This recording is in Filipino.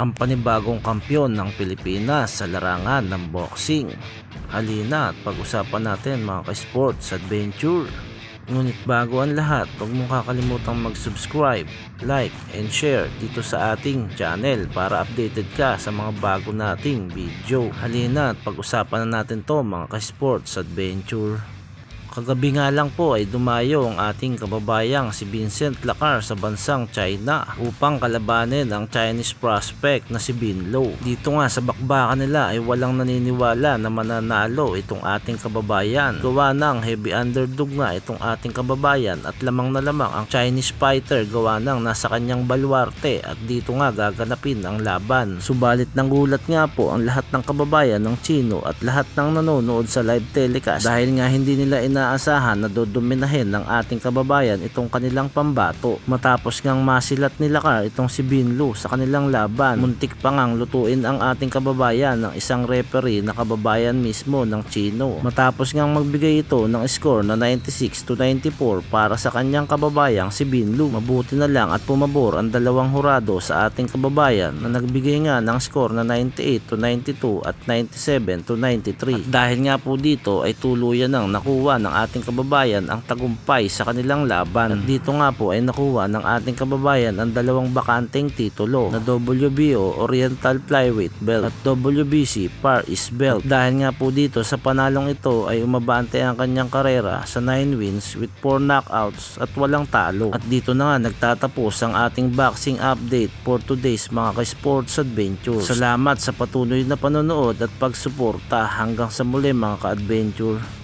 ang panibagong kampyon ng Pilipinas sa larangan ng boxing. Halina at pag-usapan natin mga ka-sports adventure. Ngunit bago ang lahat, huwag mong kakalimutang mag-subscribe, like, and share dito sa ating channel para updated ka sa mga bago nating video. Halina at pag-usapan na natin to mga ka-sports adventure. Kagabi nga lang po ay dumayo ang ating kababayang si Vincent Lacar sa bansang China upang kalabanin ang Chinese prospect na si Bin Lo. Dito nga sa bakbakan nila ay walang naniniwala na mananalo itong ating kababayan. Gawa ng heavy underdog na itong ating kababayan at lamang na lamang ang Chinese fighter gawa ng nasa kanyang baluarte at dito nga gaganapin ang laban. Subalit nangulat nga po ang lahat ng kababayan ng Chino at lahat ng nanonood sa live telecast dahil nga hindi nila inaasahan na dodominahin ng ating kababayan itong kanilang pambato. Matapos ngang masilat ni Lacar itong si Bin Lo sa kanilang laban, muntik pa ngang lutuin ang ating kababayan ng isang referee na kababayan mismo ng Chino. Matapos ngang magbigay ito ng score na 96-94 para sa kanyang kababayang si Bin Lo. Mabuti na lang at pumabor ang dalawang hurado sa ating kababayan na nagbigay nga ng score na 98-92 at 97-93. At dahil nga po dito ay tuluyan nang nakuha ng ating kababayan ang tagumpay sa kanilang laban. At dito nga po ay nakuha ng ating kababayan ang dalawang bakanteng titulo na WBO Oriental Flyweight Belt at WBC Far East Belt. At dahil nga po dito sa panalong ito ay umabante ang kanyang karera sa 9 wins with 4 knockouts at walang talo. At dito na nga nagtatapos ang ating boxing update for today's mga ka-sports adventures. Salamat sa patuloy na panonood at pagsuporta. Hanggang sa muli mga ka-adventure.